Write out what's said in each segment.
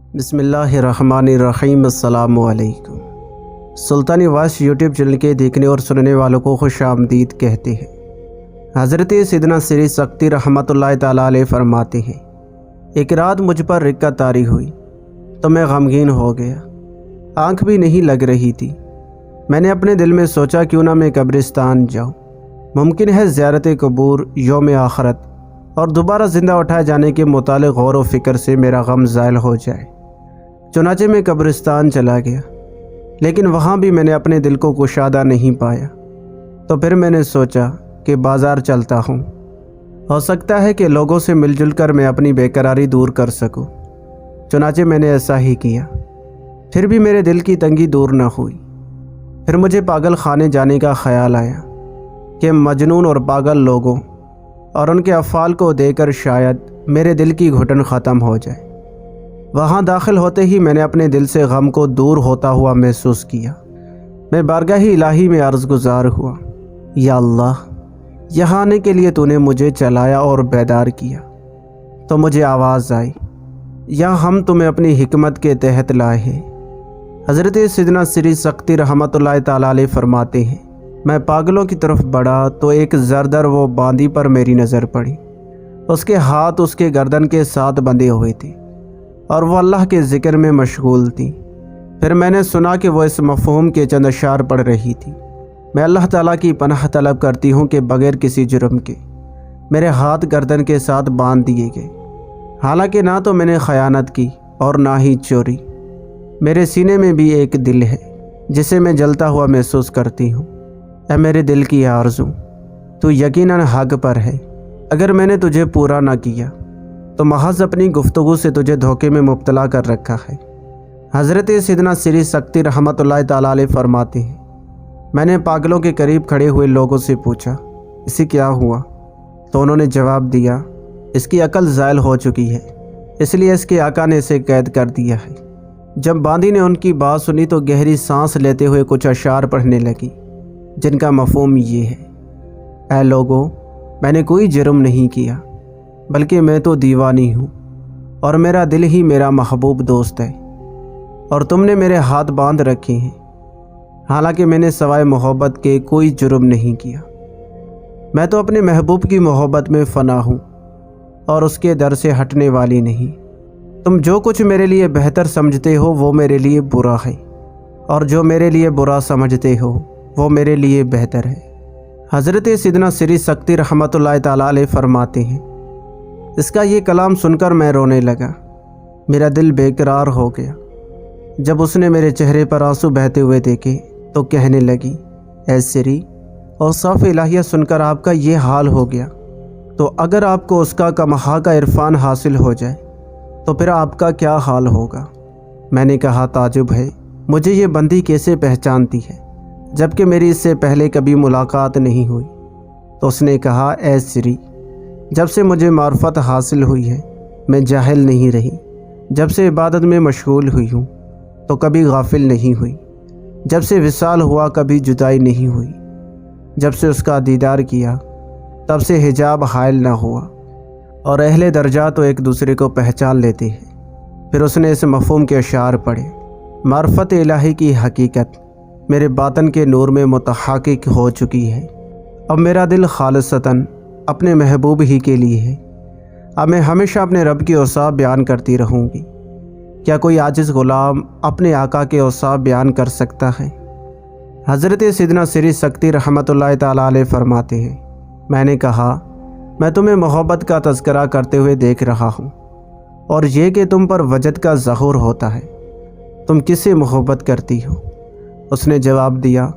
بسم اللہ الرحمن الرحیم۔ السلام علیکم۔ سلطانی وائس یوٹیوب چینل کے دیکھنے اور سننے والوں کو خوش آمدید کہتے ہیں۔ حضرت سیدنا سری سکتی رحمۃ اللہ تعالیٰ علیہ فرماتے ہیں، ایک رات مجھ پر رکّت طاری ہوئی تو میں غمگین ہو گیا، آنکھ بھی نہیں لگ رہی تھی۔ میں نے اپنے دل میں سوچا کیوں نہ میں قبرستان جاؤں، ممکن ہے زیارت قبور، یوم آخرت اور دوبارہ زندہ اٹھائے جانے کے متعلق غور و فکر سے میرا غم زائل ہو جائے۔ چنانچہ میں قبرستان چلا گیا، لیکن وہاں بھی میں نے اپنے دل کو کشادہ نہیں پایا۔ تو پھر میں نے سوچا کہ بازار چلتا ہوں، ہو سکتا ہے کہ لوگوں سے مل جل کر میں اپنی بے قراری دور کر سکوں۔ چنانچہ میں نے ایسا ہی کیا، پھر بھی میرے دل کی تنگی دور نہ ہوئی۔ پھر مجھے پاگل خانے جانے کا خیال آیا کہ مجنون اور پاگل لوگوں اور ان کے افعال کو دے کر شاید میرے دل کی گھٹن ختم ہو جائے۔ وہاں داخل ہوتے ہی میں نے اپنے دل سے غم کو دور ہوتا ہوا محسوس کیا۔ میں بارگاہ الہی میں عرض گزار ہوا، یا اللہ، یہاں آنے کے لیے تو نے مجھے چلایا اور بیدار کیا۔ تو مجھے آواز آئی، یا ہم تمہیں اپنی حکمت کے تحت لائے ہیں۔ حضرت سیدنا سری سکتی رحمۃ اللہ تعالیٰ علیہ فرماتے ہیں، میں پاگلوں کی طرف بڑھا تو ایک زردر و باندی پر میری نظر پڑی۔ اس کے ہاتھ اس کے گردن کے ساتھ بندھے ہوئے تھے اور وہ اللہ کے ذکر میں مشغول تھی۔ پھر میں نے سنا کہ وہ اس مفہوم کے چند اشعار پڑھ رہی تھی، میں اللہ تعالیٰ کی پناہ طلب کرتی ہوں کہ بغیر کسی جرم کے میرے ہاتھ گردن کے ساتھ باندھ دیے گئے، حالانکہ نہ تو میں نے خیانت کی اور نہ ہی چوری۔ میرے سینے میں بھی ایک دل ہے جسے میں جلتا ہوا محسوس کرتی ہوں۔ اے میرے دل کی آرزو، تو یقیناً حق پر ہے۔ اگر میں نے تجھے پورا نہ کیا تو محض اپنی گفتگو سے تجھے دھوکے میں مبتلا کر رکھا ہے۔ حضرت سیدنا سری سکتی رحمۃ اللہ تعالیٰ علیہ فرماتے ہیں، میں نے پاگلوں کے قریب کھڑے ہوئے لوگوں سے پوچھا، اسے کیا ہوا؟ تو انہوں نے جواب دیا، اس کی عقل زائل ہو چکی ہے، اس لیے اس کے آقا نے اسے قید کر دیا ہے۔ جب باندی نے ان کی بات سنی تو گہری سانس لیتے ہوئے کچھ اشعار پڑھنے لگی، جن کا مفہوم یہ ہے، اے لوگوں، میں نے کوئی جرم نہیں کیا، بلکہ میں تو دیوانی ہوں اور میرا دل ہی میرا محبوب دوست ہے، اور تم نے میرے ہاتھ باندھ رکھے ہیں، حالانکہ میں نے سوائے محبت کے کوئی جرم نہیں کیا۔ میں تو اپنے محبوب کی محبت میں فنا ہوں اور اس کے در سے ہٹنے والی نہیں۔ تم جو کچھ میرے لیے بہتر سمجھتے ہو وہ میرے لیے برا ہے، اور جو میرے لیے برا سمجھتے ہو وہ میرے لیے بہتر ہے۔ حضرت سیدنا سری سکتی رحمۃ اللہ تعالیٰ علیہ فرماتے ہیں، اس کا یہ کلام سن کر میں رونے لگا، میرا دل بے قرار ہو گیا۔ جب اس نے میرے چہرے پر آنسو بہتے ہوئے دیکھے تو کہنے لگی، اے سری، اوصاف الہیہ سن کر آپ کا یہ حال ہو گیا، تو اگر آپ کو اس کا کمہا کا عرفان حاصل ہو جائے تو پھر آپ کا کیا حال ہوگا؟ میں نے کہا، تعجب ہے، مجھے یہ بندی کیسے پہچانتی ہے جبکہ میری اس سے پہلے کبھی ملاقات نہیں ہوئی؟ تو اس نے کہا، اے سری، جب سے مجھے معرفت حاصل ہوئی ہے میں جاہل نہیں رہی، جب سے عبادت میں مشغول ہوئی ہوں تو کبھی غافل نہیں ہوئی، جب سے وصال ہوا کبھی جدائی نہیں ہوئی، جب سے اس کا دیدار کیا تب سے حجاب حائل نہ ہوا، اور اہل درجات تو ایک دوسرے کو پہچان لیتے ہیں۔ پھر اس نے اس مفہوم کے اشعار پڑھے، معرفت الہی کی حقیقت میرے باطن کے نور میں متحقق ہو چکی ہے، اب میرا دل خالصتاً اپنے محبوب ہی کے لیے ہے، اب میں ہمیشہ اپنے رب کی اوصاف بیان کرتی رہوں گی۔ کیا کوئی عاجز غلام اپنے آقا کے اوصاف بیان کر سکتا ہے؟ حضرت سیدنا سری سکتی رحمۃ اللہ تعالیٰ علیہ فرماتے ہیں، میں نے کہا، میں تمہیں محبت کا تذکرہ کرتے ہوئے دیکھ رہا ہوں، اور یہ کہ تم پر وجد کا ظہور ہوتا ہے، تم کس سے محبت کرتی ہو؟ اس نے جواب دیا،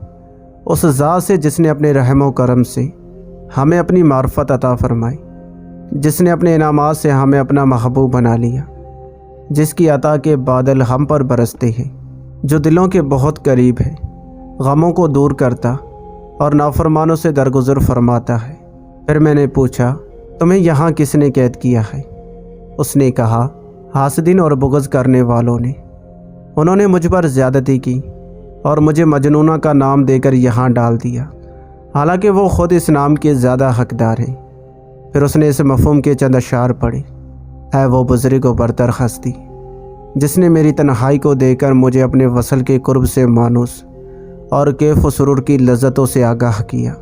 اس ذات سے جس نے اپنے رحم و کرم سے ہمیں اپنی معرفت عطا فرمائی، جس نے اپنے انعامات سے ہمیں اپنا محبوب بنا لیا، جس کی عطا کے بادل ہم پر برستے ہیں، جو دلوں کے بہت قریب ہے، غموں کو دور کرتا اور نافرمانوں سے درگزر فرماتا ہے۔ پھر میں نے پوچھا، تمہیں یہاں کس نے قید کیا ہے؟ اس نے کہا، حاسدین اور بغض کرنے والوں نے، انہوں نے مجھ پر زیادتی کی اور مجھے مجنونہ کا نام دے کر یہاں ڈال دیا، حالانکہ وہ خود اس نام کے زیادہ حقدار ہیں۔ پھر اس نے اس مفہوم کے چند اشعار پڑھے، اے وہ بزرگ و برتر ہستی، جس نے میری تنہائی کو دیکھ مجھے اپنے وصل کے قرب سے مانوس اور کیف و سرور کی لذتوں سے آگاہ کیا۔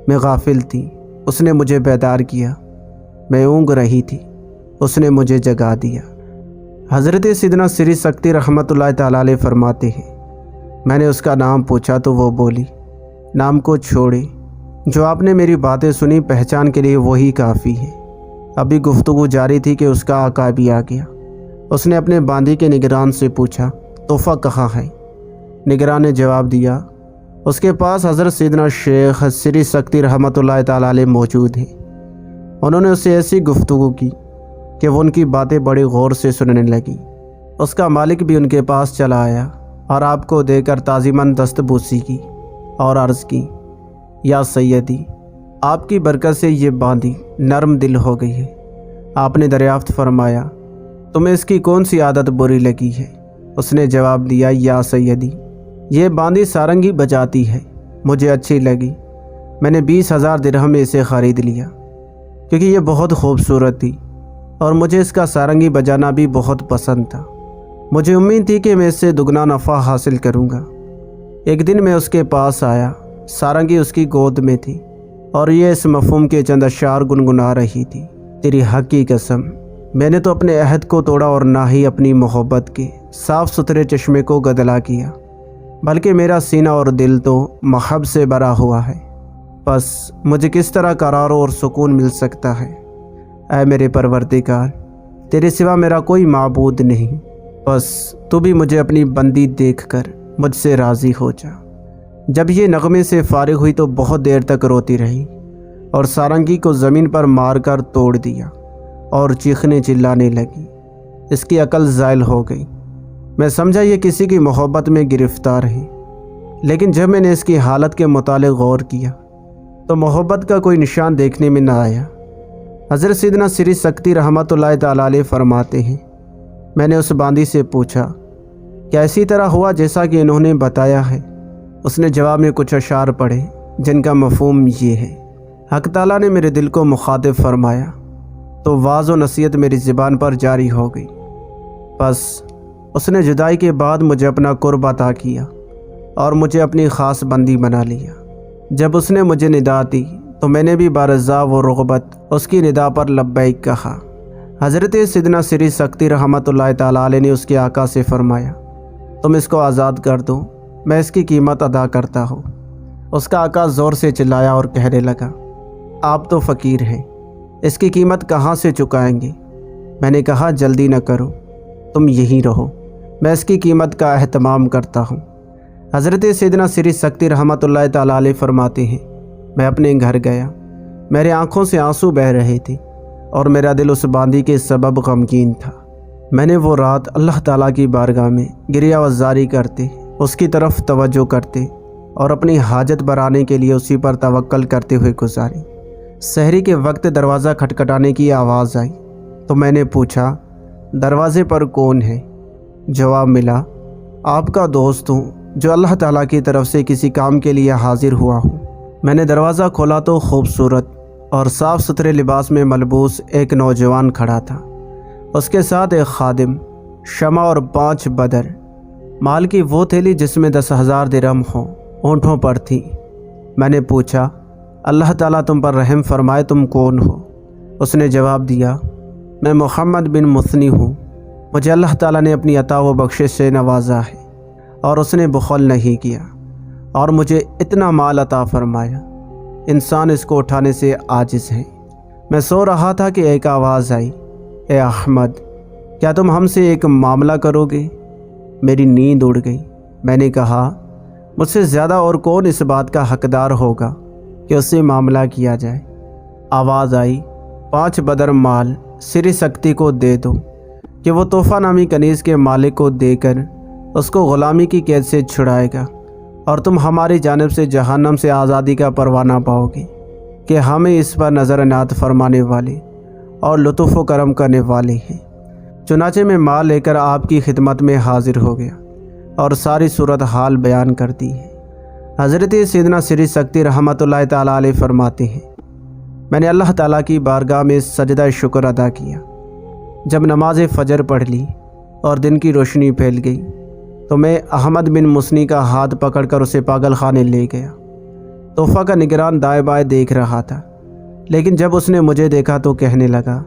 میں غافل تھی، اس نے مجھے بیدار کیا۔ میں اونگ رہی تھی، اس نے مجھے جگا دیا۔ حضرت سیدنا سری سکتی رحمۃ اللہ تعالیٰ علیہ فرماتے ہیں، میں نے اس کا نام پوچھا تو وہ بولی، نام کو چھوڑے، جو آپ نے میری باتیں سنی پہچان کے لیے وہی کافی ہے۔ ابھی گفتگو جاری تھی کہ اس کا آقا بھی آ گیا۔ اس نے اپنے باندی کے نگران سے پوچھا، تحفہ کہاں ہے؟ نگران نے جواب دیا، اس کے پاس حضرت سیدنا شیخ سری سکتی رحمۃ اللہ تعالیٰ علیہ موجود ہیں۔ انہوں نے اس سے ایسی گفتگو کی کہ وہ ان کی باتیں بڑے غور سے سننے لگی۔ اس کا مالک بھی ان کے پاس چلا آیا اور آپ کو دیکھ کر تعظیماً دست بوسی کی اور عرض کی، یا سیدی، آپ کی برکت سے یہ باندی نرم دل ہو گئی ہے۔ آپ نے دریافت فرمایا، تمہیں اس کی کون سی عادت بری لگی ہے؟ اس نے جواب دیا، یا سیدی، یہ باندی سارنگی بجاتی ہے، مجھے اچھی لگی، میں نے 20,000 درہم میں اسے خرید لیا کیونکہ یہ بہت خوبصورت تھی اور مجھے اس کا سارنگی بجانا بھی بہت پسند تھا۔ مجھے امید تھی کہ میں اس سے دگنا نفع حاصل کروں گا۔ ایک دن میں اس کے پاس آیا، سارنگی اس کی گود میں تھی اور یہ اس مفہوم کے چند اشعار گنگنا رہی تھی، تیری حق کی قسم، میں نے تو اپنے عہد کو توڑا اور نہ ہی اپنی محبت کے صاف ستھرے چشمے کو گدلا کیا، بلکہ میرا سینہ اور دل تو محب سے بھرا ہوا ہے۔ بس مجھے کس طرح قرار اور سکون مل سکتا ہے؟ اے میرے پروردگار، تیرے سوا میرا کوئی معبود نہیں، بس تو بھی مجھے اپنی بندی دیکھ کر مجھ سے راضی ہو جا۔ جب یہ نغمے سے فارغ ہوئی تو بہت دیر تک روتی رہی اور سارنگی کو زمین پر مار کر توڑ دیا اور چیخنے چلانے لگی۔ اس کی عقل زائل ہو گئی۔ میں سمجھا یہ کسی کی محبت میں گرفتار ہے، لیکن جب میں نے اس کی حالت کے متعلق غور کیا تو محبت کا کوئی نشان دیکھنے میں نہ آیا۔ حضرت سیدنا سری سکتی رحمۃ اللہ تعالیٰ علیہ فرماتے ہیں، میں نے اس باندی سے پوچھا، کیا اسی طرح ہوا جیسا کہ انہوں نے بتایا ہے؟ اس نے جواب میں کچھ اشعار پڑھے جن کا مفہوم یہ ہے، حق تعالیٰ نے میرے دل کو مخاطب فرمایا تو واعظ و نصیحت میری زبان پر جاری ہو گئی۔ بس اس نے جدائی کے بعد مجھے اپنا قرب عطا کیا اور مجھے اپنی خاص بندی بنا لیا۔ جب اس نے مجھے ندا دی تو میں نے بھی بارضا و رغبت اس کی ندا پر لبیک کہا۔ حضرت سیدنا سری سکتی رحمۃ اللہ تعالیٰ علیہ نے اس کے آقا سے فرمایا، تم اس کو آزاد کر دو، میں اس کی قیمت ادا کرتا ہوں۔ اس کا آقا زور سے چلایا اور کہنے لگا، آپ تو فقیر ہیں، اس کی قیمت کہاں سے چکائیں گے؟ میں نے کہا، جلدی نہ کرو، تم یہیں رہو، میں اس کی قیمت کا اہتمام کرتا ہوں۔ حضرت سیدنا سری سکتی رحمۃ اللہ تعالیٰ علیہ فرماتے ہیں، میں اپنے گھر گیا، میرے آنکھوں سے آنسو بہہ رہے تھے اور میرا دل اس باندی کے سبب غمگین تھا۔ میں نے وہ رات اللہ تعالیٰ کی بارگاہ میں گریہ وزاری کرتے، اس کی طرف توجہ کرتے اور اپنی حاجت برانے کے لیے اسی پر توکل کرتے ہوئے گزاری۔ سحری کے وقت دروازہ کھٹکھٹانے کی آواز آئی تو میں نے پوچھا، دروازے پر کون ہے؟ جواب ملا، آپ کا دوست ہوں جو اللہ تعالیٰ کی طرف سے کسی کام کے لیے حاضر ہوا ہوں۔ میں نے دروازہ کھولا تو خوبصورت اور صاف ستھرے لباس میں ملبوس ایک نوجوان کھڑا تھا، اس کے ساتھ ایک خادم، شمع اور 5 بدر، مال کی وہ تھیلی جس میں 10,000 درہم ہوں اونٹوں پر تھی۔ میں نے پوچھا، اللہ تعالیٰ تم پر رحم فرمائے، تم کون ہو؟ اس نے جواب دیا، میں محمد بن مثنی ہوں، مجھے اللہ تعالیٰ نے اپنی عطا و بخشش سے نوازا ہے اور اس نے بخل نہیں کیا اور مجھے اتنا مال عطا فرمایا، انسان اس کو اٹھانے سے عاجز ہے۔ میں سو رہا تھا کہ ایک آواز آئی، اے احمد، کیا تم ہم سے ایک معاملہ کرو گے؟ میری نیند اڑ گئی۔ میں نے کہا، مجھ سے زیادہ اور کون اس بات کا حقدار ہوگا کہ اس سے معاملہ کیا جائے؟ آواز آئی، 5 بدر مال سری سکتی کو دے دو کہ وہ تحفہ نامی کنیز کے مالک کو دے کر اس کو غلامی کی قید سے چھڑائے گا اور تم ہماری جانب سے جہنم سے آزادی کا پروانہ پاؤ گے کہ ہمیں اس پر نظر عنایت فرمانے والے اور لطف و کرم کرنے والے ہیں۔ چنانچہ میں مال لے کر آپ کی خدمت میں حاضر ہو گیا اور ساری صورت حال بیان کر دی ہے۔ حضرت سیدنا سری سکتی رحمۃ اللہ تعالیٰ علیہ فرماتے ہیں، میں نے اللہ تعالیٰ کی بارگاہ میں سجدہ شکر ادا کیا۔ جب نماز فجر پڑھ لی اور دن کی روشنی پھیل گئی تو میں احمد بن مسنی کا ہاتھ پکڑ کر اسے پاگل خانے لے گیا۔ توفہ کا نگران دائیں بائیں دیکھ رہا تھا، لیکن جب اس نے مجھے دیکھا تو کہنے لگا،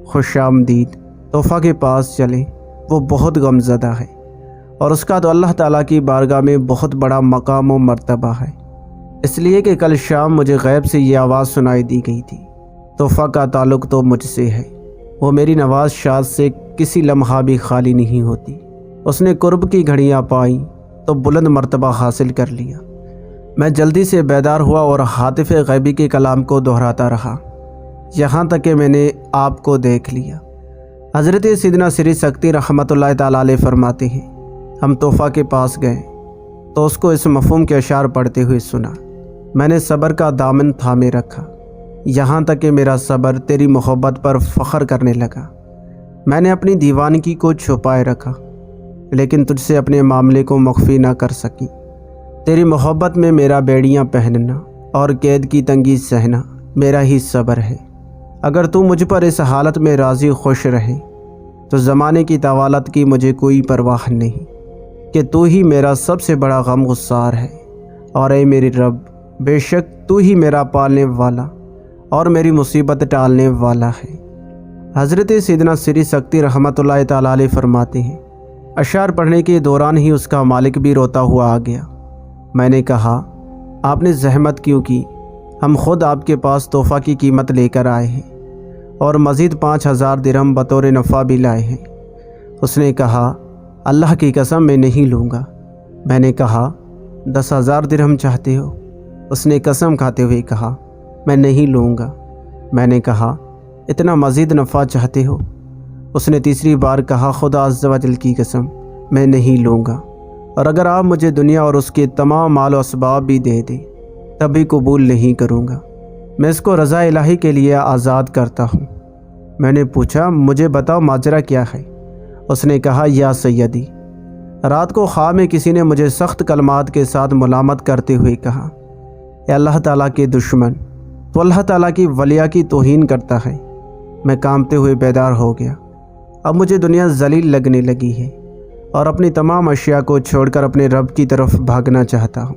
خوش آمدید، توفہ کے پاس چلیں، وہ بہت غمزدہ ہے اور اس کا تو اللہ تعالیٰ کی بارگاہ میں بہت بڑا مقام و مرتبہ ہے، اس لیے کہ کل شام مجھے غیب سے یہ آواز سنائی دی گئی تھی، توفہ کا تعلق تو مجھ سے ہے، وہ میری نواز شاذ سے کسی لمحہ بھی خالی نہیں ہوتی۔ اس نے قرب کی گھڑیاں پائیں تو بلند مرتبہ حاصل کر لیا۔ میں جلدی سے بیدار ہوا اور ہاتف غیبی کے کلام کو دہراتا رہا یہاں تک کہ میں نے آپ کو دیکھ لیا۔ حضرت سیدنا سری سکتی رحمۃ اللہ تعالیٰ علیہ فرماتے ہیں، ہم توفہ کے پاس گئے تو اس کو اس مفہوم کے اشعار پڑھتے ہوئے سنا۔ میں نے صبر کا دامن تھامے رکھا یہاں تک کہ میرا صبر تیری محبت پر فخر کرنے لگا۔ میں نے اپنی دیوانگی کو چھپائے رکھا لیکن تجھ سے اپنے معاملے کو مخفی نہ کر سکی۔ تیری محبت میں میرا بیڑیاں پہننا اور قید کی تنگی سہنا میرا ہی صبر ہے۔ اگر تو مجھ پر اس حالت میں راضی خوش رہے تو زمانے کی طوالت کی مجھے کوئی پرواہ نہیں کہ تو ہی میرا سب سے بڑا غم گسار ہے، اور اے میری رب، بے شک تو ہی میرا پالنے والا اور میری مصیبت ٹالنے والا ہے۔ حضرت سیدنا سری سکتی رحمۃ اللہ تعالیٰ علیہ فرماتے ہیں، اشعار پڑھنے کے دوران ہی اس کا مالک بھی روتا ہوا آ گیا۔ میں نے کہا، آپ نے زحمت کیوں کی؟ ہم خود آپ کے پاس تحفہ کی قیمت لے کر آئے ہیں اور مزید 5000 درہم بطور نفع بھی لائے ہیں۔ اس نے کہا، اللہ کی قسم میں نہیں لوں گا۔ میں نے کہا، 10,000 درہم چاہتے ہو؟ اس نے قسم کھاتے ہوئے کہا، میں نہیں لوں گا۔ میں نے کہا، اتنا مزید نفع چاہتے ہو؟ اس نے تیسری بار کہا، خدا عز و جل کی قسم میں نہیں لوں گا، اور اگر آپ مجھے دنیا اور اس کے تمام مال و اسباب بھی دے دیں تب بھی قبول نہیں کروں گا۔ میں اس کو رضا الہی کے لیے آزاد کرتا ہوں۔ میں نے پوچھا، مجھے بتاؤ ماجرا کیا ہے؟ اس نے کہا، یا سیدی، رات کو خواب میں کسی نے مجھے سخت کلمات کے ساتھ ملامت کرتے ہوئے کہا، اے اللہ تعالیٰ کے دشمن، تو اللہ تعالیٰ کی ولیہ کی توہین کرتا ہے۔ میں کانپتے ہوئے بیدار ہو گیا۔ اب مجھے دنیا ذلیل لگنے لگی ہے اور اپنی تمام اشیاء کو چھوڑ کر اپنے رب کی طرف بھاگنا چاہتا ہوں۔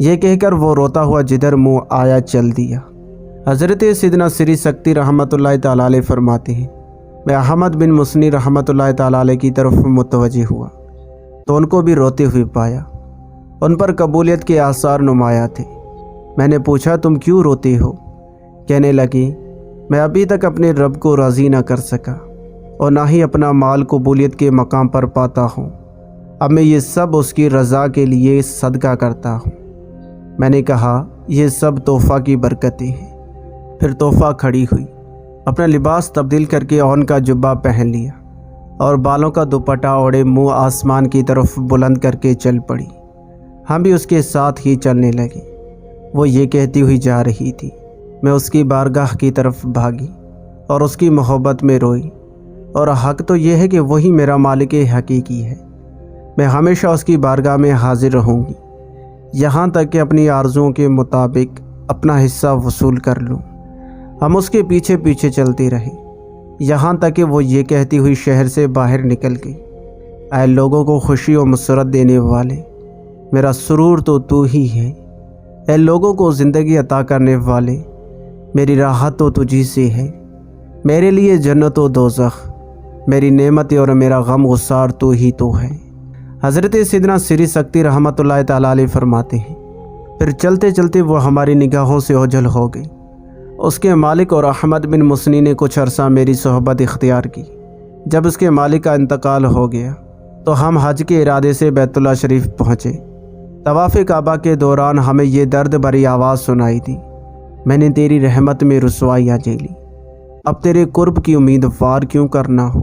یہ کہہ کر وہ روتا ہوا جدھر منہ آیا چل دیا۔ حضرت سیدنا سری سکتی رحمۃ اللہ تعالیٰ علیہ فرماتے ہیں، میں احمد بن مسنی رحمۃ اللہ تعالیٰ علیہ کی طرف متوجہ ہوا تو ان کو بھی روتے ہوئے پایا۔ ان پر قبولیت کے آثار نمایاں تھے۔ میں نے پوچھا، تم کیوں روتے ہو؟ کہنے لگی، میں ابھی تک اپنے رب کو راضی نہ کر سکا اور نہ ہی اپنا مال قبولیت کے مقام پر پاتا ہوں۔ اب میں یہ سب اس کی رضا کے لیے صدقہ کرتا ہوں۔ میں نے کہا، یہ سب تحفہ کی برکتیں ہیں۔ پھر تحفہ کھڑی ہوئی، اپنا لباس تبدیل کر کے اون کا جبہ پہن لیا اور بالوں کا دوپٹہ اوڑھے منہ آسمان کی طرف بلند کر کے چل پڑی۔ ہم بھی اس کے ساتھ ہی چلنے لگے۔ وہ یہ کہتی ہوئی جا رہی تھی۔ میں اس کی بارگاہ کی طرف بھاگی اور اس کی محبت میں روئی، اور حق تو یہ ہے کہ وہی میرا مالک حقیقی ہے۔ میں ہمیشہ اس کی بارگاہ میں حاضر رہوں گی یہاں تک کہ اپنی آرزوؤں کے مطابق اپنا حصہ وصول کر لوں۔ ہم اس کے پیچھے پیچھے چلتے رہے یہاں تک کہ وہ یہ کہتی ہوئی شہر سے باہر نکل گئی، اے لوگوں کو خوشی و مسرت دینے والے، میرا سرور تو ہی ہے۔ اے لوگوں کو زندگی عطا کرنے والے، میری راحت تو تجھی سے ہے۔ میرے لیے جنت و دوزخ، میری نعمت اور میرا غم گسار تو ہی تو ہے۔ حضرت سیدنا سری سکتی رحمۃ اللہ تعالیٰ علیہ فرماتے ہیں، پھر چلتے چلتے وہ ہماری نگاہوں سے اوجھل ہو گئی۔ اس کے مالک اور احمد بن مسنی نے کچھ عرصہ میری صحبت اختیار کی۔ جب اس کے مالک کا انتقال ہو گیا تو ہم حج کے ارادے سے بیت اللہ شریف پہنچے۔ طواف کعبہ کے دوران ہمیں یہ درد بھری آواز سنائی دی، میں نے تیری رحمت میں رسوائیاں جھیلی، اب تیرے قرب کی امید وار کیوں کرنا ہو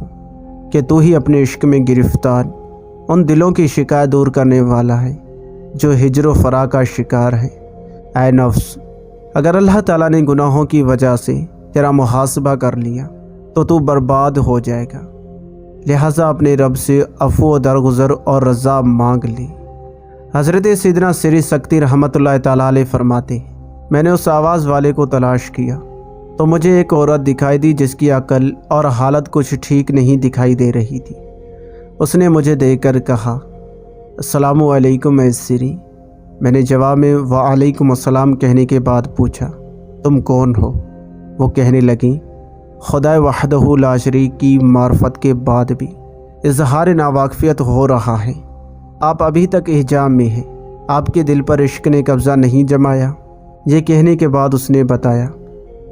کہ تو ہی اپنے عشق میں گرفتار ان دلوں کی شکایت دور کرنے والا ہے جو ہجر و فراق کا شکار ہے۔ اے نفس، اگر اللہ تعالیٰ نے گناہوں کی وجہ سے تیرا محاسبہ کر لیا تو برباد ہو جائے گا، لہٰذا اپنے رب سے عفو و درگزر اور رضا مانگ لی۔ حضرت سیدنا سری سکتی رحمۃ اللہ تعالیٰ علیہ فرماتے ہیں، میں نے اس آواز والے کو تلاش کیا تو مجھے ایک عورت دکھائی دی جس کی عقل اور حالت کچھ ٹھیک نہیں دکھائی دے رہی تھی۔ اس نے مجھے دیکھ کر کہا السلام علیکم اے سری۔ میں نے جواب میں وعلیکم السلام کہنے کے بعد پوچھا تم کون ہو؟ وہ کہنے لگیں خدا وحدہ لا شریک کی معرفت کے بعد بھی اظہار ناواقفیت ہو رہا ہے۔ آپ ابھی تک احجام میں ہیں، آپ کے دل پر عشق نے قبضہ نہیں جمایا؟ یہ کہنے کے بعد اس نے بتایا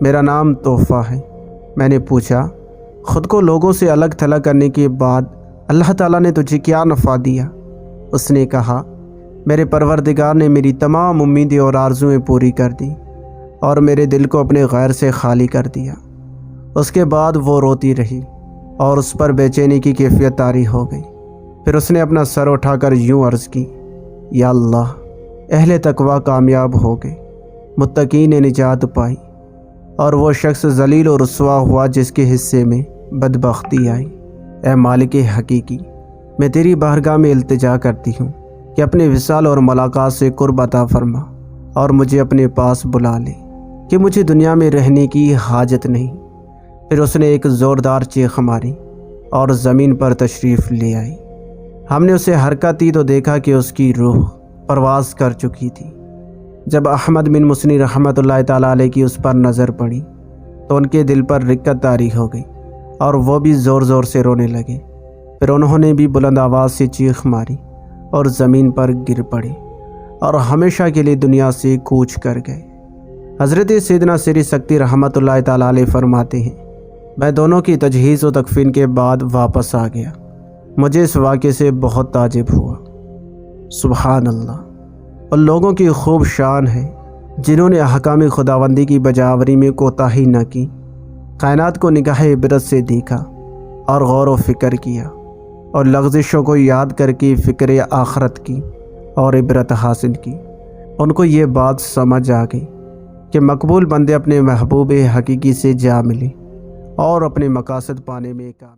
میرا نام تحفہ ہے۔ میں نے پوچھا خود کو لوگوں سے الگ تھلگ کرنے کے بعد اللہ تعالیٰ نے تجھے کیا نفع دیا؟ اس نے کہا میرے پروردگار نے میری تمام امیدیں اور آرزوئیں پوری کر دیں اور میرے دل کو اپنے غیر سے خالی کر دیا۔ اس کے بعد وہ روتی رہی اور اس پر بے چینی کی کیفیت طاری ہو گئی۔ پھر اس نے اپنا سر اٹھا کر یوں عرض کی یا اللہ، اہل تقویٰ کامیاب ہو گئے، متقین نے نجات پائی، اور وہ شخص ذلیل و رسوا ہوا جس کے حصے میں بدبختی آئی۔ اے مالک حقیقی، میں تیری بارگاہ میں التجا کرتی ہوں کہ اپنے وصال اور ملاقات سے قرب عطا فرما اور مجھے اپنے پاس بلا لے کہ مجھے دنیا میں رہنے کی حاجت نہیں۔ پھر اس نے ایک زوردار چیخ ماری اور زمین پر تشریف لے آئی۔ ہم نے اسے حرکت دی تو دیکھا کہ اس کی روح پرواز کر چکی تھی۔ جب احمد بن مسنی رحمۃ اللہ تعالیٰ علیہ کی اس پر نظر پڑی تو ان کے دل پر رقت طاری ہو گئی اور وہ بھی زور زور سے رونے لگے۔ پھر انہوں نے بھی بلند آواز سے چیخ ماری اور زمین پر گر پڑے اور ہمیشہ کے لیے دنیا سے کوچ کر گئے۔ حضرت سیدنا سری سکتی رحمۃ اللہ تعالیٰ علیہ فرماتے ہیں میں دونوں کی تجہیز و تکفین کے بعد واپس آ گیا۔ مجھے اس واقعے سے بہت تعجب ہوا۔ سبحان اللہ، اور لوگوں کی خوب شان ہے جنہوں نے احکام خداوندی کی بجاوری میں کوتاہی نہ کی، کائنات کو نگاہ عبرت سے دیکھا اور غور و فکر کیا اور لغزشوں کو یاد کر کے فکر آخرت کی اور عبرت حاصل کی۔ ان کو یہ بات سمجھ آ گئی کہ مقبول بندے اپنے محبوب حقیقی سے جا ملے اور اپنے مقاصد پانے میں کام